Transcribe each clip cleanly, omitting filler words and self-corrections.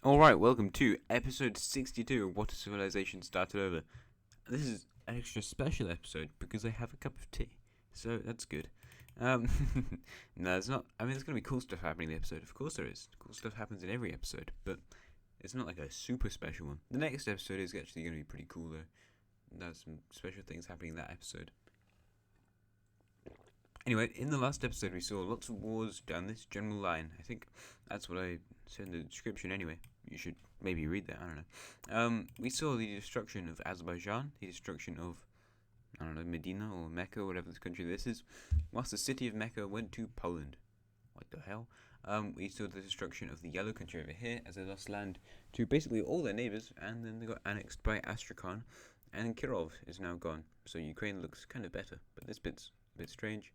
Alright, welcome to episode 62 of What a Civilization Started Over. This is an extra special episode because I have a cup of tea, so that's good. Um, no, it's not. I mean, there's going to be cool stuff happening in the episode. Of course there is. Cool stuff happens in every episode, but it's not like a super special one. The next episode is actually going to be pretty cool, though. There's some special things happening in that episode. Anyway, in the last episode we saw lots of wars down this general line. I think that's what I said in the description anyway. You should maybe read that, I don't know. We saw the destruction of Azerbaijan, the destruction of, I don't know, Medina or Mecca, whatever this country this is, whilst the city of Mecca went to Poland. What the hell? We saw the destruction of the yellow country over here as they lost land to basically all their neighbours, and then they got annexed by Astrakhan, and Kirov is now gone. So Ukraine looks kind of better, but this bit's a bit strange.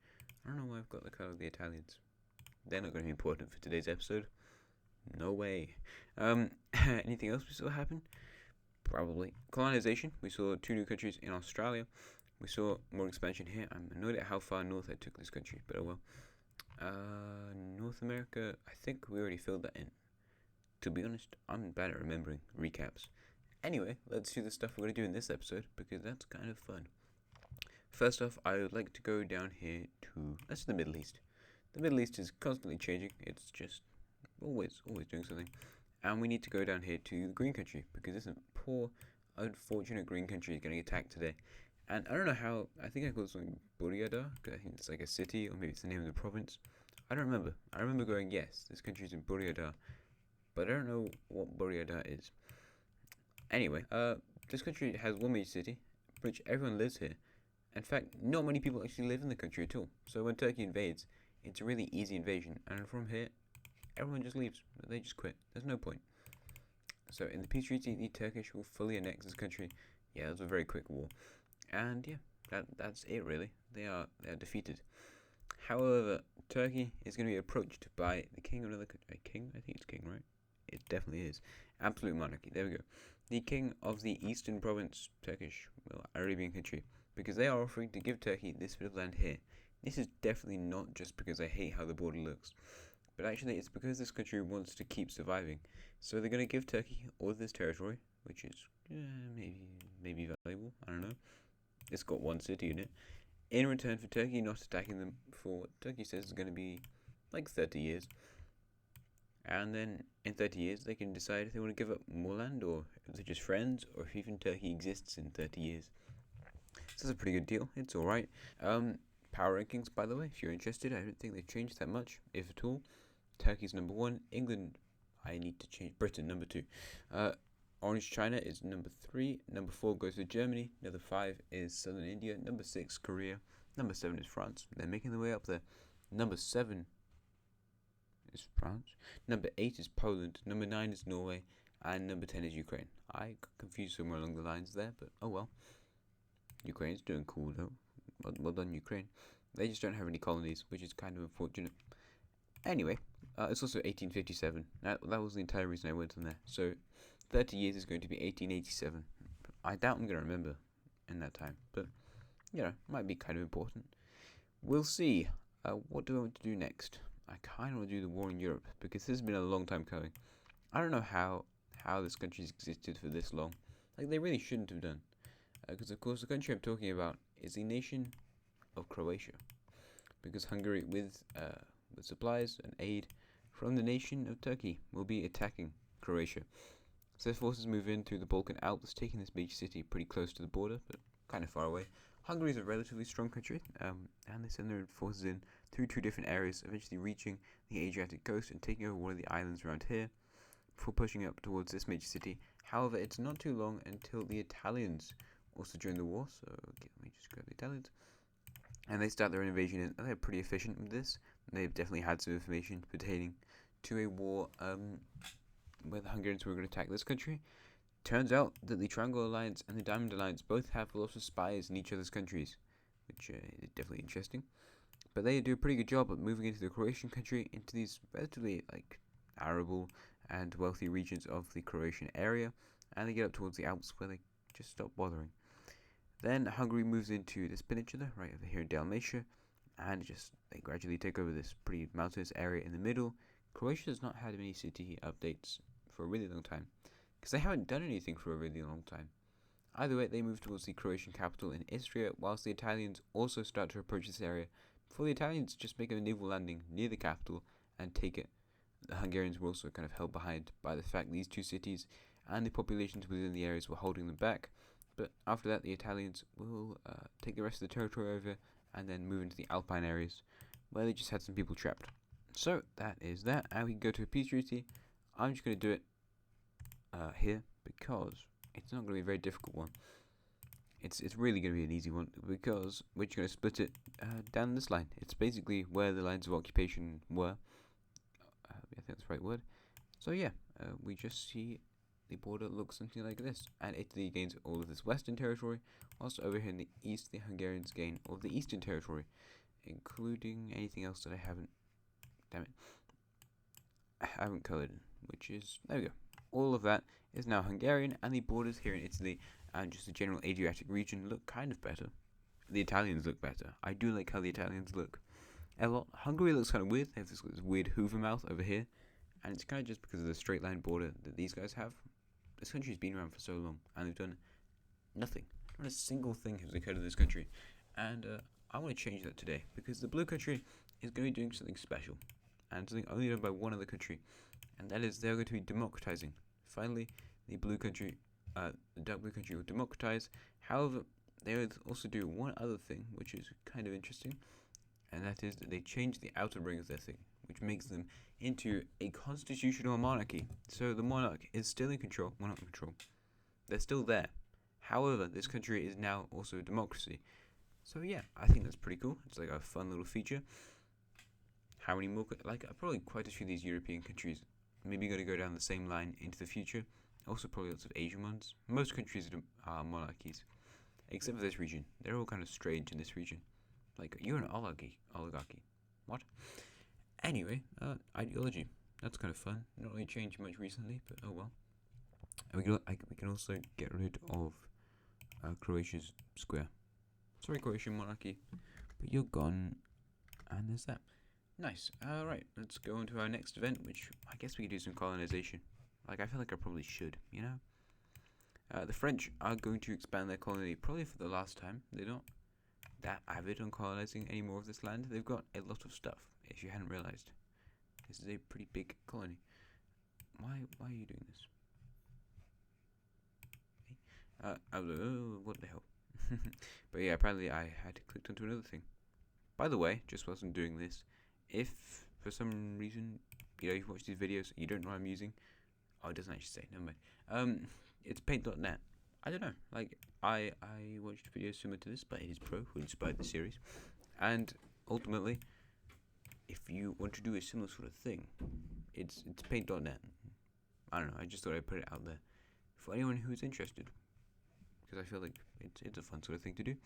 I don't know why I've got the colour of the Italians. They're not going to be important for today's episode. No way. Anything else we saw happen? Probably. Colonisation. We saw 2 new countries in Australia. We saw more expansion here. I'm annoyed at how far north I took this country, but oh well. North America, I think we already filled that in. To be honest, I'm bad at remembering recaps. Anyway, let's do the stuff we're going to do in this episode, because that's kind of fun. First off, I would like to go down here to, that's the Middle East. The Middle East is constantly changing. It's just always doing something. And we need to go down here to the green country, because this poor, unfortunate green country is getting attacked today. And I don't know how, I think I called something Buryada, because I think it's like a city, or maybe it's the name of the province. I don't remember. I remember going, yes, this country's in Buryada, but I don't know what Buryada is. Anyway, this country has one major city, which everyone lives here. In fact, not many people actually live in the country at all. So when Turkey invades, it's a really easy invasion. And from here, everyone just leaves. They just quit. There's no point. So in the peace treaty, the Turkish will fully annex this country. Yeah, it was a very quick war. And yeah, that's it really. They are defeated. However, Turkey is going to be approached by the king of another country. King? I think it's king, right? It definitely is. Absolute monarchy. There we go. The king of the eastern province, Turkish, well, Arabian country, because they are offering to give Turkey this bit of land here. This is definitely not just because I hate how the border looks, but actually it's because this country wants to keep surviving. So they're going to give Turkey all of this territory, which is maybe valuable. I don't know. It's got one city in it. In return for Turkey not attacking them for what Turkey says is going to be like 30 years. And then in 30 years they can decide if they want to give up more land, or if they're just friends, or if even Turkey exists in 30 years. So that's a pretty good deal. It's alright. Power rankings, by the way, if you're interested, I don't think they've changed that much, if at all. Turkey's number 1. England, I need to change. Britain, number 2. Orange China is number 3. Number 4 goes to Germany. Number 5 is Southern India. Number 6, Korea. Number 7 is France. They're making their way up there. Number 7 is France. Number 8 is Poland. Number 9 is Norway. And number 10 is Ukraine. I got confused somewhere along the lines there, but oh well. Ukraine's doing cool though. Well done, Ukraine. They just don't have any colonies, which is kind of unfortunate. Anyway, it's also 1857. That was the entire reason I went on there. So 30 years is going to be 1887. I doubt I'm going to remember in that time, but you know, might be kind of important. We'll see. What do I want to do next? I kind of want to do the war in Europe, because this has been a long time coming. I don't know how this country's existed for this long. Like, they really shouldn't have done. Because of course the country I'm talking about is the nation of Croatia. Because Hungary, with supplies and aid from the nation of Turkey, will be attacking Croatia. So their forces move in through the Balkan Alps, taking this beach city pretty close to the border, but kind of far away. Hungary is a relatively strong country, and they send their forces in through 2 different areas, eventually reaching the Adriatic coast and taking over one of the islands around here, before pushing up towards this major city. However, it's not too long until the Italians also join the war, so okay, let me just grab the Italians. And they start their own invasion, and they're pretty efficient with this. They've definitely had some information pertaining to a war where the Hungarians were going to attack this country. Turns out that the Triangle Alliance and the Diamond Alliance both have lots of spies in each other's countries, which is definitely interesting. But they do a pretty good job of moving into the Croatian country, into these relatively arable and wealthy regions of the Croatian area, and they get up towards the Alps where they just stop bothering. Then Hungary moves into this peninsula right over here in Dalmatia, and they gradually take over this pretty mountainous area in the middle. Croatia has not had many city updates for a really long time, because they haven't done anything for a really long time. Either way, they move towards the Croatian capital in Istria, whilst the Italians also start to approach this area, before the Italians just make a naval landing near the capital and take it. The Hungarians were also kind of held behind by the fact these two cities and the populations within the areas were holding them back. But after that, the Italians will take the rest of the territory over and then move into the Alpine areas, where they just had some people trapped. So that is that, and we can go to a peace treaty. I'm just going to do it here because it's not going to be a very difficult one. It's really going to be an easy one because we're just going to split it down this line. It's basically where the lines of occupation were. I think that's the right word. So yeah, we just see the border looks something like this, and Italy gains all of this western territory, whilst over here in the east the Hungarians gain all of the eastern territory, including anything else that I haven't, damn it, I haven't coloured, which is, there we go. All of that is now Hungarian, and the borders here in Italy and just the general Adriatic region look kind of better. The Italians look better. I do like how the Italians look a lot. Hungary looks kind of weird. They have this weird Hoover mouth over here, and it's kind of just because of the straight line border that these guys have. This country's been around for so long, and they've done nothing. Not a single thing has occurred in this country, and I want to change that today, because the blue country is going to be doing something special, and something only done by one other country, and that is they're going to be democratizing. Finally, the dark blue country will democratize. However, they will also do one other thing, which is kind of interesting, and that is that they change the outer ring of their thing, which makes them into a constitutional monarchy. So the monarch is still in control. Well, not in control. They're still there. However, this country is now also a democracy. So yeah, I think that's pretty cool. It's like a fun little feature. How many more? Probably quite a few of these European countries maybe going to go down the same line into the future. Also probably lots of Asian ones. Most countries are monarchies, except for this region. They're all kind of strange in this region. Like, you're an oligarchy. What? Anyway, ideology. That's kind of fun. Not really changed much recently, but oh well. And we can also get rid of Croatia's square. Sorry, Croatian monarchy, but you're gone. And there's that. Nice. Alright, let's go on to our next event, which I guess we could do some colonization. Like, I feel like I probably should, you know? The French are going to expand their colony probably for the last time. They're not that avid on colonizing any more of this land. They've got a lot of stuff, if you hadn't realized. This is a pretty big colony. Why are you doing this? What the hell? But yeah, apparently I had clicked onto another thing. By the way, just whilst I'm doing this, if for some reason, you know, you've watched these videos, you don't know what I'm using. Oh, it doesn't actually say, never mind. It's paint.net. I don't know, like, I watched videos similar to this by It Is Pro, who inspired the series, and ultimately, if you want to do a similar sort of thing, it's paint.net. I don't know, I just thought I'd put it out there for anyone who's interested, because I feel like it's a fun sort of thing to do.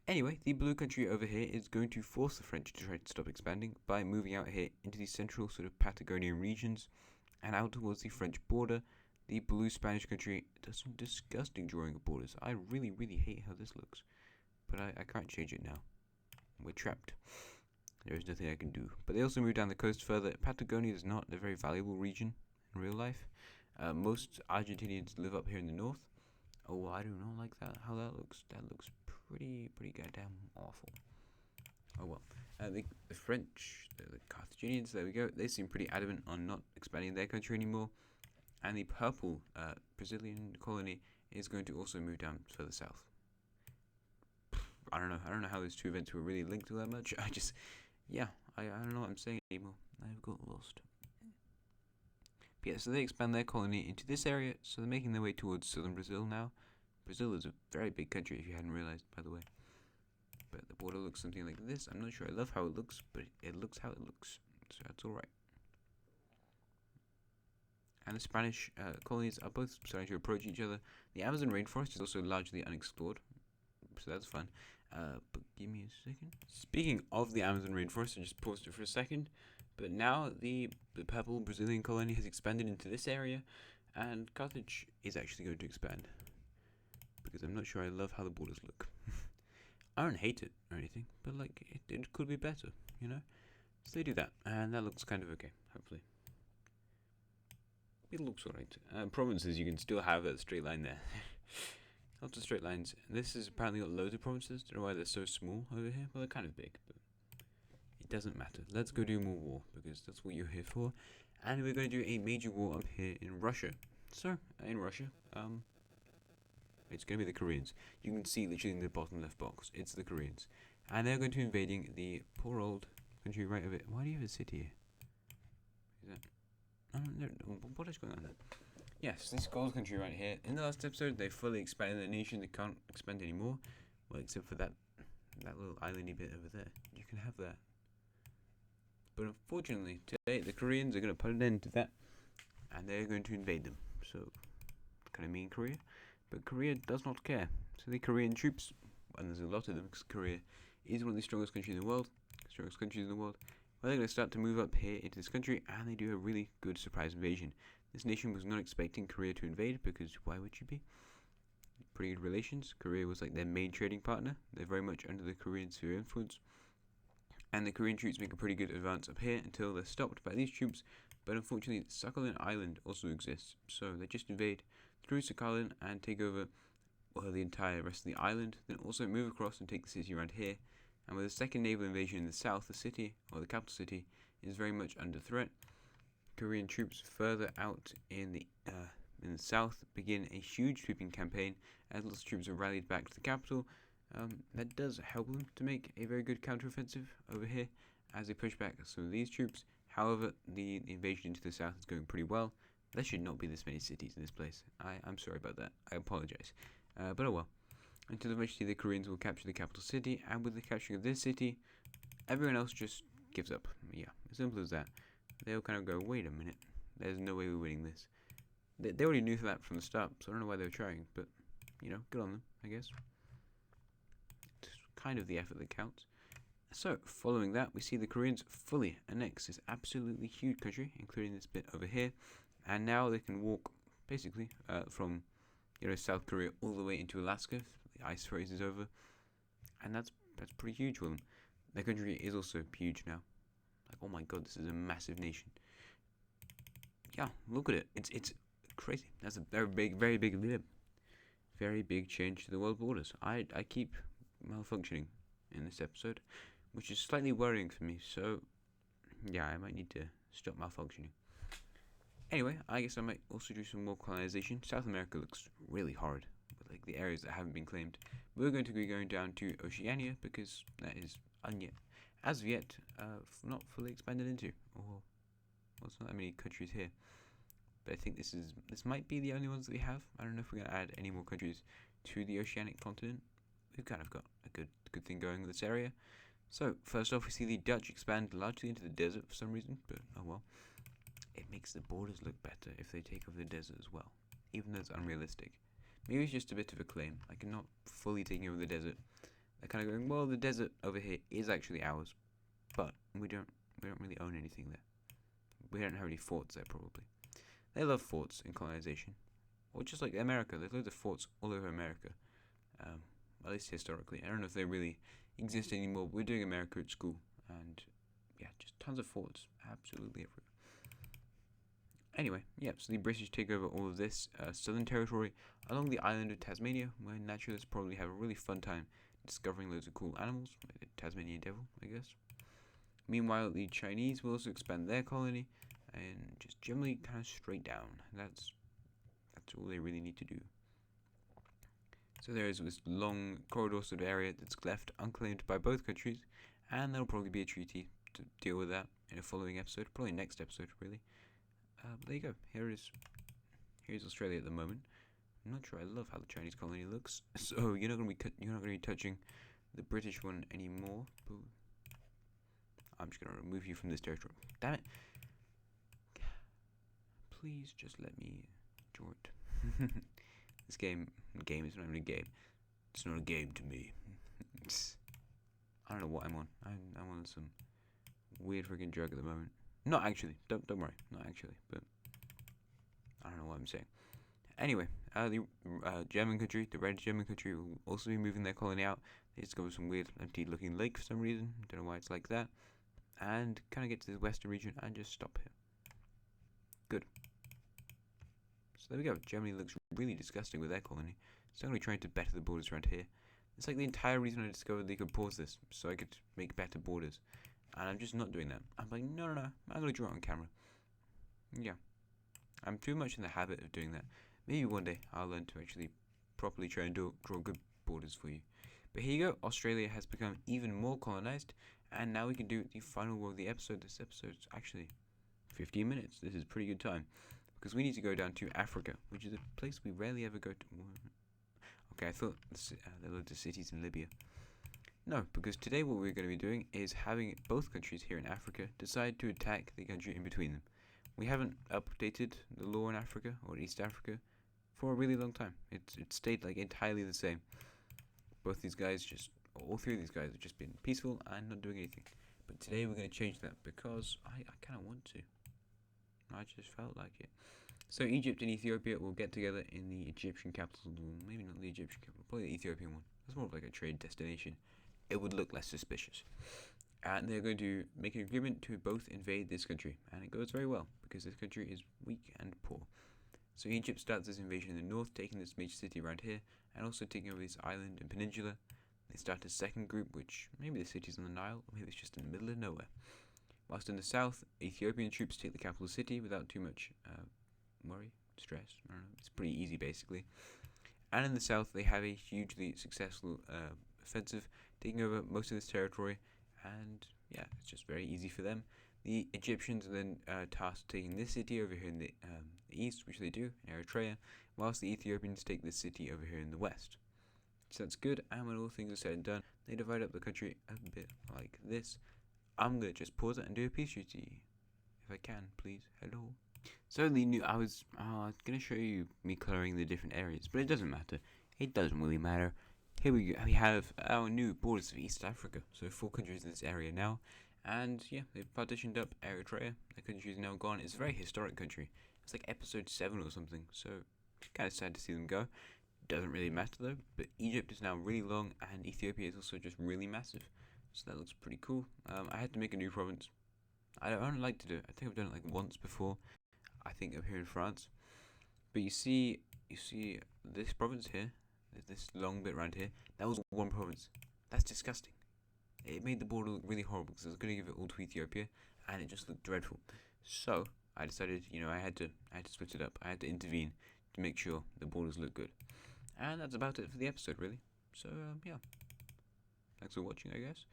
Anyway, the blue country over here is going to force the French to try to stop expanding by moving out here into the central sort of Patagonian regions and out towards the French border. The blue Spanish country does some disgusting drawing of borders. I really, really hate how this looks. But I can't change it now. We're trapped. There is nothing I can do. But they also move down the coast further. Patagonia is not a very valuable region in real life. Most Argentinians live up here in the north. Oh, I do not like that. How that looks. That looks pretty goddamn awful. Oh well. The French, the Carthaginians, there we go. They seem pretty adamant on not expanding their country anymore. And the purple Brazilian colony is going to also move down further south. I don't know how those two events were really linked to that much. I don't know what I'm saying anymore. I've got lost. But yeah, so they expand their colony into this area, so they're making their way towards southern Brazil now. Brazil is a very big country, if you hadn't realized, by the way. But the border looks something like this. I'm not sure I love how it looks, but it looks how it looks. So that's alright. And the Spanish colonies are both starting to approach each other. The Amazon rainforest is also largely unexplored, so that's fun. But give me a second. Speaking of the Amazon rainforest, I just paused it for a second. But now the purple Brazilian colony has expanded into this area, and Carthage is actually going to expand. Because I'm not sure I love how the borders look. I don't hate it or anything, but like it could be better, you know? So they do that, and that looks kind of okay, hopefully. It looks alright. Provinces, you can still have a straight line there. Lots of straight lines. This has apparently got loads of provinces. Don't know why they're so small over here. Well, they're kind of big, but it doesn't matter. Let's go do more war, because that's what you're here for. And we're going to do a major war up here in Russia. So, in Russia, it's going to be the Koreans. You can see literally in the bottom left box, it's the Koreans. And they're going to be invading the poor old country right over it. Why do you have a city here? Is that... no, what is going on there? Yes, this gold country right here. In the last episode, they fully expanded the nation. They can't expand anymore. Well, except for that little islandy bit over there. You can have that. But unfortunately, today, the Koreans are going to put an end to that. And they're going to invade them. So, kind of mean Korea. But Korea does not care. So the Korean troops, and there's a lot of them, because Korea is one of the strongest countries in the world. Well, they're going to start to move up here into this country, and they do a really good surprise invasion. This nation was not expecting Korea to invade, because why would you be? Pretty good relations. Korea was like their main trading partner. They're very much under the Korean sphere of influence. And the Korean troops make a pretty good advance up here until they're stopped by these troops. But unfortunately, Sakhalin Island also exists. So they just invade through Sakhalin and take over the entire rest of the island. Then also move across and take the city around here. And with a second naval invasion in the south, the city, or the capital city, is very much under threat. Korean troops further out in the south begin a huge sweeping campaign as lots of troops are rallied back to the capital. That does help them to make a very good counteroffensive over here as they push back some of these troops. However, the invasion into the south is going pretty well. There should not be this many cities in this place. I'm sorry about that. I apologize. But oh well. Until eventually the Koreans will capture the capital city, and with the capturing of this city, everyone else just gives up. Yeah, as simple as that. They'll kind of go, wait a minute, there's no way we're winning this. They already knew that from the start, so I don't know why they were trying, but, you know, good on them, I guess. It's kind of the effort that counts. So, following that, we see the Koreans fully annex this absolutely huge country, including this bit over here, and now they can walk, basically, from, South Korea all the way into Alaska. The ice freezes over, and that's pretty huge for them. Their country is also huge now. Like, oh my god, this is a massive nation. Yeah, look at it. It's crazy. That's a very big change to the world borders. I keep malfunctioning in this episode, which is slightly worrying for me. So, yeah, I might need to stop malfunctioning. Anyway, I guess I might also do some more colonization. South America looks really hard, with like the areas that haven't been claimed. We're going to be going down to Oceania because that is as of yet not fully expanded into, or well, it's not that many countries here. But I think this might be the only ones that we have. I don't know if we're going to add any more countries to the Oceanic continent. We've kind of got a good thing going with this area. So first off, we see the Dutch expand largely into the desert for some reason, but oh well. It makes the borders look better if they take over the desert as well, even though it's unrealistic. Maybe it's just a bit of a claim, like not fully taking over the desert. They're kind of going, well, the desert over here is actually ours, but we don't really own anything there. We don't have any forts there, probably. They love forts in colonization, or just like America. There's loads of forts all over America, at least historically. I don't know if they really exist anymore. We're doing America at school, and yeah, just tons of forts, absolutely everywhere. Anyway, yeah, so the British take over all of this southern territory along the island of Tasmania, where naturalists probably have a really fun time discovering loads of cool animals, like the Tasmanian devil, I guess. Meanwhile, the Chinese will also expand their colony, and just generally kind of straight down. That's all they really need to do. So there is this long corridor sort of area that's left unclaimed by both countries, and there'll probably be a treaty to deal with that in a following episode, probably next episode, really. But there you go. Here's Australia at the moment. I'm not sure I love how the Chinese colony looks, so you're not gonna be touching the British one anymore. But I'm just gonna remove you from this territory. Damn it! Please just let me enjoy it. This game is not even a game. It's not a game to me. I don't know what I'm on. I'm on some weird freaking drug at the moment. Not actually. Don't worry. Not actually. But I don't know what I'm saying. Anyway, the German country, the Red German country, will also be moving their colony out. They discover some weird, empty-looking lake for some reason. Don't know why it's like that. And kind of get to the western region and just stop here. Good. there we go. Germany looks really disgusting with their colony. So I'm going to be trying to better the borders around here. It's like the entire reason I discovered they could pause this, so I could make better borders. And I'm just not doing that. I'm like, no, I'm going to draw it on camera. Yeah. I'm too much in the habit of doing that. Maybe one day I'll learn to actually properly try and draw good borders for you. But here you go. Australia has become even more colonized. And now we can do the final war of the episode. This episode's actually 15 minutes. This is pretty good time. Because we need to go down to Africa, which is a place we rarely ever go to. Okay, I thought there were loads of cities in Libya. No, because today what we're going to be doing is having both countries here in Africa decide to attack the country in between them. We haven't updated the law in Africa, or East Africa, for a really long time. It stayed like entirely the same. Both these guys all three of these guys have just been peaceful and not doing anything. But today we're going to change that because I kind of want to. I just felt like it. So Egypt and Ethiopia will get together in the Egyptian capital. Maybe not the Egyptian capital, probably the Ethiopian one. It's more of like a trade destination. It would look less suspicious. And they're going to make an agreement to both invade this country. And it goes very well, because this country is weak and poor. So Egypt starts this invasion in the north, taking this major city around here, and also taking over this island and peninsula. They start a second group, which maybe the city's on the Nile, or maybe it's just in the middle of nowhere. Whilst in the south, Ethiopian troops take the capital city without too much worry, stress. I don't know. It's pretty easy, basically. And in the south, they have a hugely successful offensive, taking over most of this territory. And yeah, it's just very easy for them. The Egyptians are then tasked taking this city over here in the east, which they do, in Eritrea, whilst the Ethiopians take this city over here in the west. So that's good, and when all things are said and done, they divide up the country a bit like this. I'm going to just pause it and do a peace treaty. If I can, please. Hello. So I was going to show you me colouring the different areas, but it doesn't matter. It doesn't really matter. Here we go. We have our new borders of East Africa. So 4 countries in this area now. And yeah, they've partitioned up Eritrea. The country is now gone. It's a very historic country. It's like episode 7 or something. So it's kind of sad to see them go. Doesn't really matter though. But Egypt is now really long, and Ethiopia is also just really massive. So that looks pretty cool. I had to make a new province. I don't like to do it. I think I've done it like once before. I think up here in France. But you see this province here. This long bit around here. That was one province. That's disgusting. It made the border look really horrible because I was going to give it all to Ethiopia, and it just looked dreadful. So I decided, I had to split it up. I had to intervene to make sure the borders look good. And that's about it for the episode, really. So yeah, thanks for watching, I guess.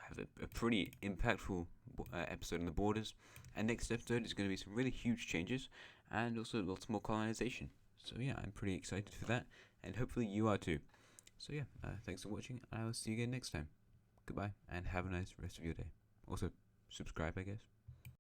I have a pretty impactful episode on the borders, and next episode is going to be some really huge changes, and also lots more colonization. So yeah, I'm pretty excited for that, and hopefully you are too. So yeah, thanks for watching, and I will see you again next time. Goodbye, and have a nice rest of your day. Also, subscribe, I guess.